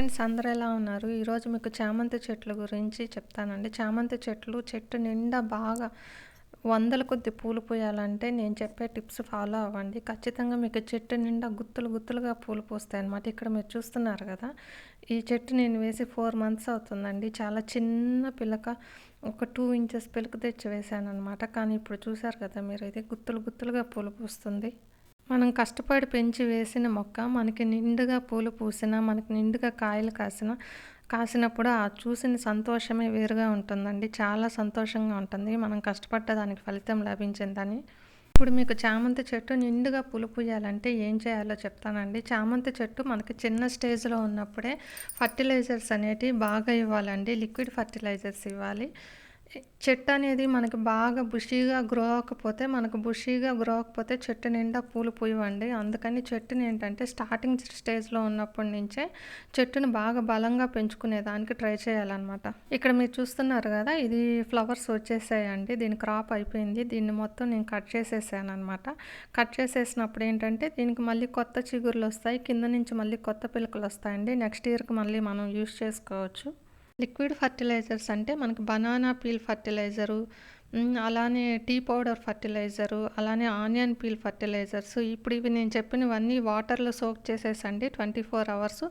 Friends అందరూ ఎలా ఉన్నారు? ఈరోజు మీకు చామంతి చెట్ల గురించి చెప్తానండి. చామంతి చెట్టు నిండా బాగా వందల కొద్ది పూలు పూయాలంటే నేను చెప్పే టిప్స్ ఫాలో అవ్వండి. ఖచ్చితంగా మీకు చెట్టు నిండా గుత్తులు గుత్తులుగా పూలు పూస్తాయన్నమాట. ఇక్కడ మీరు చూస్తున్నారు కదా! ఈ చెట్టు నేను వేసి 4 మంత్స్ అవుతుందండి. చాలా చిన్న పిలక ఒక 2 ఇంచెస్ పిలక తెచ్చి వేశాననమాట. కానీ ఇప్పుడు చూసారు కదా మీరు, ఇది గుత్తులు గుత్తులుగా పూలు పూస్తుంది. మనం కష్టపడి పెంచి వేసిన మొక్క మనకి నిండుగా పూలు పూసినా, మనకి నిండుగా కాయలు కాసినప్పుడు ఆ చూసిన సంతోషమే వేరుగా ఉంటుందండి. చాలా సంతోషంగా ఉంటుంది. మనం కష్టపడ్డ దానికి ఫలితం లభించిందని. ఇప్పుడు మీకు చామంతి చెట్టు నిండుగా పూలు పూయాలంటే ఏం చేయాలో చెప్తానండి. చామంతి చెట్టు మనకి చిన్న స్టేజ్‌లో ఉన్నప్పుడే ఫర్టిలైజర్స్ అనేటివి బాగా ఇవ్వాలండి. లిక్విడ్ ఫర్టిలైజర్స్ ఇవ్వాలి. చెట్టు అనేది మనకి బాగా బుషీగా గ్రో అవ్వకపోతే చెట్టు నిండా పూలు పూయవండి. అందుకని చెట్టుని ఏంటంటే స్టార్టింగ్ స్టేజ్‌లో ఉన్నప్పటి నుంచే చెట్టుని బాగా బలంగా పెంచుకునేదానికి ట్రై చేయాలన్నమాట. ఇక్కడ మీరు చూస్తున్నారు కదా! ఇది ఫ్లవర్స్ వచ్చేసాయండి. దీని క్రాప్ అయిపోయింది. దీన్ని మొత్తం నేను కట్ చేసేసాననమాట. కట్ చేసేసినప్పుడు ఏంటంటే దీనికి మళ్ళీ కొత్త చిగుర్లొస్తాయి. కింద నుంచి మళ్ళీ కొత్త పిలకలొస్తాయండి. నెక్స్ట్ ఇయర్‌కి మళ్ళీ మనం యూజ్ చేసుకోవచ్చు. లిక్విడ్ ఫర్టిలైజర్స్ అంటే మనకి బనానా పీల్ ఫర్టిలైజరు, అలానే టీ పౌడర్ ఫర్టిలైజరు, అలానే ఆనియన్ పీల్ ఫర్టిలైజర్స్. ఇప్పుడు ఇవి నేను చెప్పినవన్నీ వాటర్‌లో సోక్ చేసేసండి 24 అవర్స్.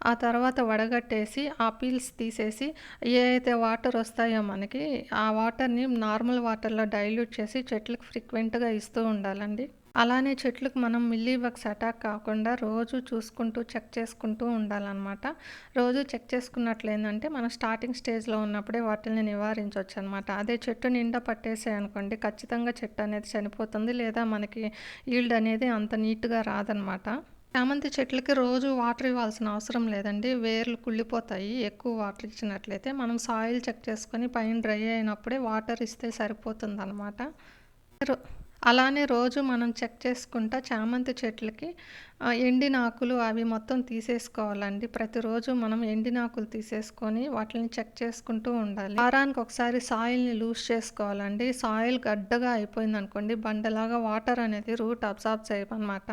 ఆ తర్వాత వడగట్టేసి ఆ పీల్స్ తీసేసి ఏ అయితే వాటర్ వస్తాయో మనకి, ఆ వాటర్‌ని నార్మల్ వాటర్‌లో డైల్యూట్ చేసి చెట్లకు ఫ్రీక్వెంట్‌గా ఇస్తూ ఉండాలండి. అలానే చెట్లకు మనం మిల్లీబగ్స్ అటాక్ కాకుండా రోజు చూసుకుంటూ, చెక్ చేసుకుంటూ ఉండాలనమాట. రోజు చెక్ చేసుకున్నట్లేందంటే మనం స్టార్టింగ్ స్టేజ్‌లో ఉన్నప్పుడే వాటిల్ని నివారించొచ్చనమాట. అదే చెట్టు నిండా పట్టేసాయనుకోండి, ఖచ్చితంగా చెట్టు అనేది చనిపోతుంది. లేదా మనకి ఈల్డ్ అనేది అంత నీట్‌గా రాదనమాట. చామంతి చెట్లకి రోజు వాటర్ ఇవ్వాల్సిన అవసరం లేదండి. వేర్లు కుళ్ళిపోతాయి ఎక్కువ వాటర్ ఇచ్చినట్లయితే. మనం సాయిల్ చెక్ చేసుకొని పైన డ్రై అయినప్పుడే వాటర్ ఇస్తే సరిపోతుందనమాట. రో అలానే రోజు మనం చెక్ చేసుకుంటా చామంతి చెట్లకి ఎండిన ఆకులు అవి మొత్తం తీసేసుకోవాలండి. ప్రతిరోజు మనం ఎండిన ఆకులు తీసేసుకొని వాటిని చెక్ చేసుకుంటూ ఉండాలి. వారానికి ఒకసారి సాయిల్‌ని లూజ్ చేసుకోవాలండి. సాయిల్ గడ్డగా అయిపోయిందనుకోండి, బండలాగా వాటర్ అనేది రూట్ అబ్సార్బ్ చేయమనమాట.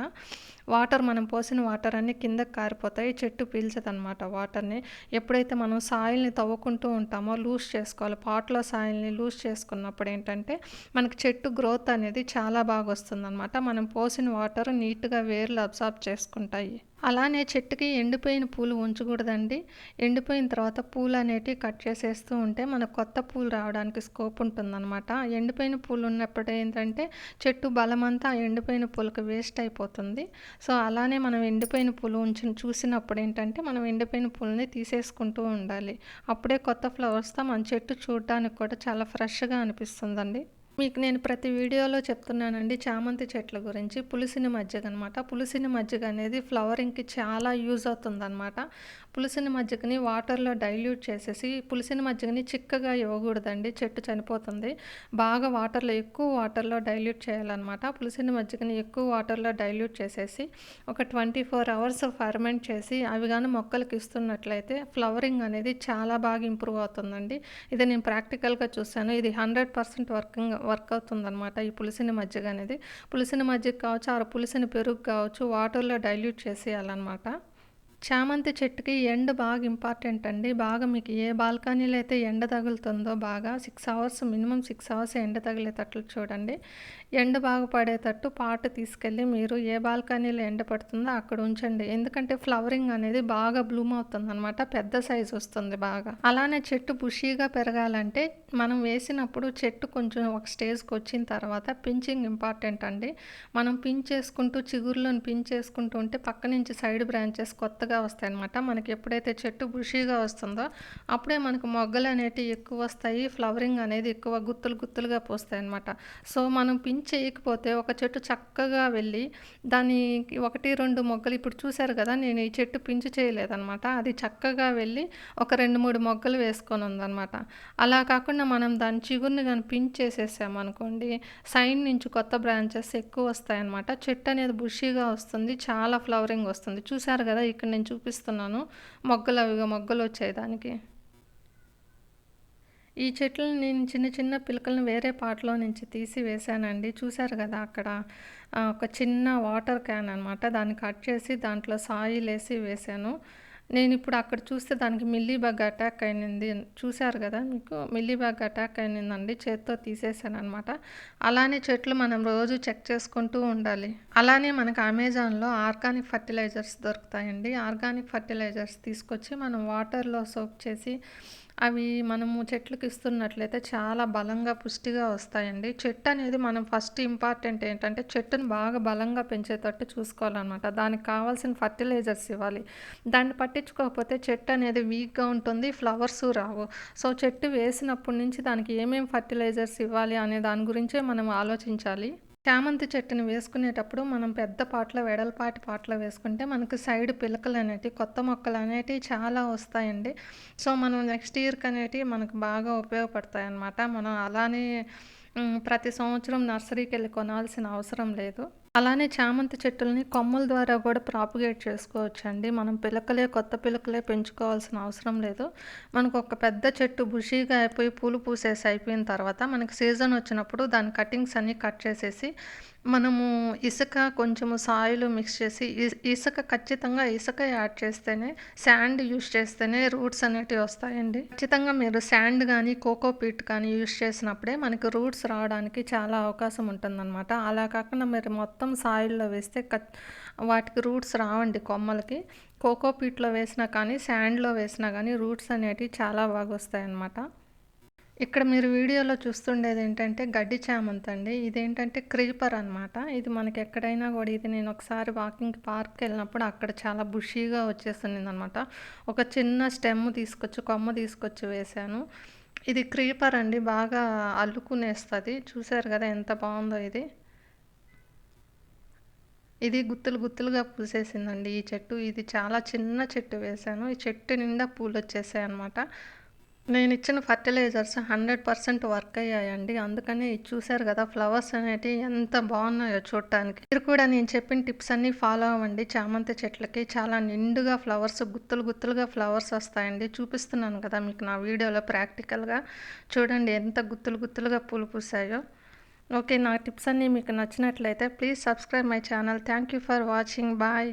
వాటర్ మనం పోసిన వాటర్ అన్నీ కిందకి కారిపోతాయి. చెట్టు పీల్చదనమాట వాటర్‌ని. ఎప్పుడైతే మనం సాయిల్‌ని తవ్వుకుంటూ ఉంటామో లూజ్ చేసుకోవాలి. పాట్‌లో సాయిల్‌ని లూజ్ చేసుకున్నప్పుడు ఏంటంటే మనకి చెట్టు గ్రోత్ అనేది చాలా బాగా వస్తుందనమాట. మనం పోసిన వాటర్ నీట్‌గా వేర్లు అబ్సార్బ్ చేసుకుంటాయి. అలానే చెట్టుకి ఎండిపోయిన పూలు ఉంచకూడదండి. ఎండిపోయిన తర్వాత పూలు అనేటివి కట్ చేసేస్తూ ఉంటే మనకు కొత్త పూలు రావడానికి స్కోప్ ఉంటుందనమాట. ఎండిపోయిన పూలు ఉన్నప్పుడు ఏంటంటే చెట్టు బలమంతా ఎండిపోయిన పూలకు వేస్ట్ అయిపోతుంది. సో, అలానే మనం ఎండిపోయిన పూలు చూసినప్పుడు ఏంటంటే మనం ఎండిపోయిన పూలని తీసేసుకుంటూ ఉండాలి. అప్పుడే కొత్త ఫ్లవర్స్‌తో మన చెట్టు చూడడానికి కూడా చాలా ఫ్రెష్‌గా అనిపిస్తుందండి. మీకు నేను ప్రతి వీడియోలో చెప్తున్నానండి చామంతి చెట్ల గురించి. పులిసిన మజ్జిగ అనమాట. పులిసిన మజ్జిగ అనేది ఫ్లవరింగ్‌కి చాలా యూజ్ అవుతుందనమాట. పులిసిన మజ్జిగని వాటర్‌లో డైల్యూట్ చేసేసి, పులిసిన మజ్జిగని చిక్కగా ఇవ్వకూడదండి, చెట్టు చనిపోతుంది. బాగా ఎక్కువ వాటర్‌లో డైల్యూట్ చేయాలనమాట. పులిసిన మజ్జిగని ఎక్కువ వాటర్‌లో డైల్యూట్ చేసేసి ఒక 24 అవర్స్ ఫర్మెంట్ చేసి అవి గాని మొక్కలకి ఇస్తున్నట్లయితే ఫ్లవరింగ్ అనేది చాలా బాగా ఇంప్రూవ్ అవుతుందండి. ఇది నేను ప్రాక్టికల్‌గా చూసాను. ఇది 100% వర్క్ అవుతుందనమాట. ఈ పులిసిన మజ్జిగ అనేది. పులిసిన మజ్జిగ కావచ్చు, పులిసిన పెరుగు కావచ్చు, వాటర్‌లో డైల్యూట్ చేసేయాలనమాట. చామంతి చెట్టుకి ఎండ బాగా ఇంపార్టెంట్ అండి. బాగా మీకు ఏ బాల్కనీలో అయితే ఎండ తగులుతుందో బాగా 6 అవర్స్, మినిమమ్ 6 అవర్స్ ఎండ తగిలేటట్లు చూడండి. ఎండ బాగా పడేటట్టు పాట్ తీసుకెళ్ళి మీరు ఏ బాల్కనీలో ఎండ పడుతుందో అక్కడ ఉంచండి. ఎందుకంటే ఫ్లవరింగ్ అనేది బాగా బ్లూమ్ అవుతుందనమాట. పెద్ద సైజ్ వస్తుంది బాగా. అలానే చెట్టు బుషీగా పెరగాలంటే మనం వేసినప్పుడు చెట్టు కొంచెం ఒక స్టేజ్‌కి వచ్చిన తర్వాత పించింగ్ ఇంపార్టెంట్ అండి. మనం చిగుర్లను పించ్ చేసుకుంటూ ఉంటే పక్క నుంచి సైడ్ బ్రాంచెస్ కొత్తగా వస్తాయన్నమాట. మనకి ఎప్పుడైతే చెట్టు బుషీగా వస్తుందో అప్పుడే మనకు మొగ్గలు అనేటివి ఎక్కువ వస్తాయి. ఫ్లవరింగ్ అనేది ఎక్కువ గుత్తులు గుత్తులుగా పూస్తాయన్నమాట. సో, మనం పించ్ చేయకపోతే ఒక చెట్టు చక్కగా వెళ్ళి దానికి 1, 2 మొగ్గలు ఇప్పుడు చూసారు కదా! నేను ఈ చెట్టు పించ్ చేయలేదనమాట. అది చక్కగా వెళ్ళి ఒక 2, 3 మొగ్గలు వేసుకొని ఉందనమాట. అలా కాకుండా మనం దాని చిగురుని గాని పించ్ చేసేసామనుకోండి, సైడ్ నుంచి కొత్త బ్రాంచెస్ ఎక్కువ వస్తాయన్నమాట. చెట్టు అనేది బుషీగా వస్తుంది. చాలా ఫ్లవరింగ్ వస్తుంది. చూసారు కదా! ఇక్కడ నేను చూపిస్తున్నాను. మొగ్గలు వచ్చాయి దానికి. ఈ చెట్లని నేను చిన్న చిన్న పిలకలను వేరే పాట్‌లో నుంచి తీసి వేశానండి. చూసారు కదా! అక్కడ ఒక చిన్న వాటర్ క్యాన్ అనమాట. దాన్ని కట్ చేసి దాంట్లో సాయిలేసి వేశాను. నేనిప్పుడు అక్కడ చూస్తే దానికి మిల్లీ బగ్ అటాక్ అయింది. చూసారు గదా మీకు మిల్లీ బగ్ అటాక్ అయిందండి. చేత్తో తీసేసాననమాట. అలానే చెట్లు మనం రోజు చెక్ చేసుకుంటూ ఉండాలి. అలానే మనకు అమెజాన్‌లో ఆర్గానిక్ ఫర్టిలైజర్స్ దొరుకుతాయండి. ఆర్గానిక్ ఫర్టిలైజర్స్ తీసుకొచ్చి మనం వాటర్‌లో సోక్ చేసి అవి మనము చెట్లుకి ఇస్తున్నట్లయితే చాలా బలంగా, పుష్టిగా వస్తాయండి. చెట్టు అనేది మనం ఫస్ట్ ఇంపార్టెంట్ ఏంటంటే చెట్టుని బాగా బలంగా పెంచేటట్టు చూసుకోవాలనమాట. దానికి కావాల్సిన ఫర్టిలైజర్స్ ఇవ్వాలి. దాన్ని పట్టించుకోకపోతే చెట్టు అనేది వీక్‌గా ఉంటుంది. ఫ్లవర్స్ రావు. సో, చెట్టు వేసినప్పటి నుంచి దానికి ఏమేం ఫర్టిలైజర్స్ ఇవ్వాలి అనే దాని గురించే మనం ఆలోచించాలి. చామంతి చెట్టుని వేసుకునేటప్పుడు మనం పెద్ద పాట్‌లో, వెడల్పాటి పాట్‌లో వేసుకుంటే మనకు సైడ్ పిలకలనేటివి, కొత్త మొక్కలనేటివి చాలా వస్తాయండి. సో, మనం నెక్స్ట్ ఇయర్‌కనేటివి మనకు బాగా ఉపయోగపడతాయన్నమాట. మనం అలానే ప్రతి సంవత్సరం నర్సరీకెళ్ళి కొనాల్సిన అవసరం లేదు. అలానే చామంతి చెట్టుల్ని కొమ్మల ద్వారా కూడా ప్రాపగేట్ చేసుకోవచ్చండి. మనం కొత్త పిలకలే పెంచుకోవాల్సిన అవసరం లేదు. మనకు ఒక పెద్ద చెట్టు బుషీగా అయిపోయి పూలు పూసేసి అయిపోయిన తర్వాత మనకి సీజన్ వచ్చినప్పుడు దాని కటింగ్స్ అన్నీ కట్ చేసేసి మనము ఇసుక కొంచెము సాయిల్ మిక్స్ చేసి ఇసుక ఖచ్చితంగా ఇసుక యాడ్ చేస్తేనే శాండ్ యూజ్ చేస్తేనే రూట్స్ అనేటివి వస్తాయండి. ఖచ్చితంగా మీరు శాండ్ కానీ కోకో పీట్ కానీ యూజ్ చేసినప్పుడే మనకి రూట్స్ రావడానికి చాలా అవకాశం ఉంటుందన్నమాట. అలా కాకుండా మీరు మొత్తం సాయిల్‌లో వేస్తే వాటికి రూట్స్ రావండి కొమ్మలకి. కోకో పీట్‌లో వేసినా కానీ, శాండ్‌లో వేసినా గానీ రూట్స్ అనేటివి చాలా బాగా వస్తాయన్నమాట. ఇక్కడ మీరు వీడియోలో చూస్తుండేదేంటంటే గడ్డి చామంతండి. ఇదేంటంటే క్రీపర్ అనమాట. ఇది మనకెక్కడైనా గూడా ఇది నేనొకసారి వాకింగ్‌కి పార్క్‌కెళ్ళినప్పుడు అక్కడ చాలా బుషీగా వచ్చేసిందనమాట. ఒక చిన్న కొమ్మ తీసుకొచ్చి వేశాను. ఇది క్రీపర్ అండి. బాగా అల్లుకునేస్తది. చూసారు గదా ఎంత బావుందో ఇది. ఇది గుత్తులు గుత్తులుగా పూసేసిందండి ఈ చెట్టు. ఇది చాలా చిన్న చెట్టు వేశాను. ఈ చెట్టు నిండా పూలొచ్చేసాయనమాట. నేనిచ్చిన ఫర్టిలైజర్స్ 100% వర్క్ అయ్యాయండి. అందుకనే ఇది చూసారు గదా! ఫ్లవర్స్ అనేటివి ఎంత బాగున్నాయో చూడటానికి. మీరు కూడా నేను చెప్పిన టిప్స్ అన్నీ ఫాలో అవ్వండి. చామంతి చెట్లకి చాలా నిండుగా ఫ్లవర్స్ గుత్తులు గుత్తులుగా ఫ్లవర్స్ వస్తాయండి. చూపిస్తున్నాను కదా మీకు నా వీడియోలో ప్రాక్టికల్‌గా. చూడండి ఎంత గుత్తులు గుత్తులుగా పూలు పూసాయో. ఓకే. నా టిప్స్ అన్నీ మీకు నచ్చినట్లయితే please subscribe my channel. Thank you for watching. Bye.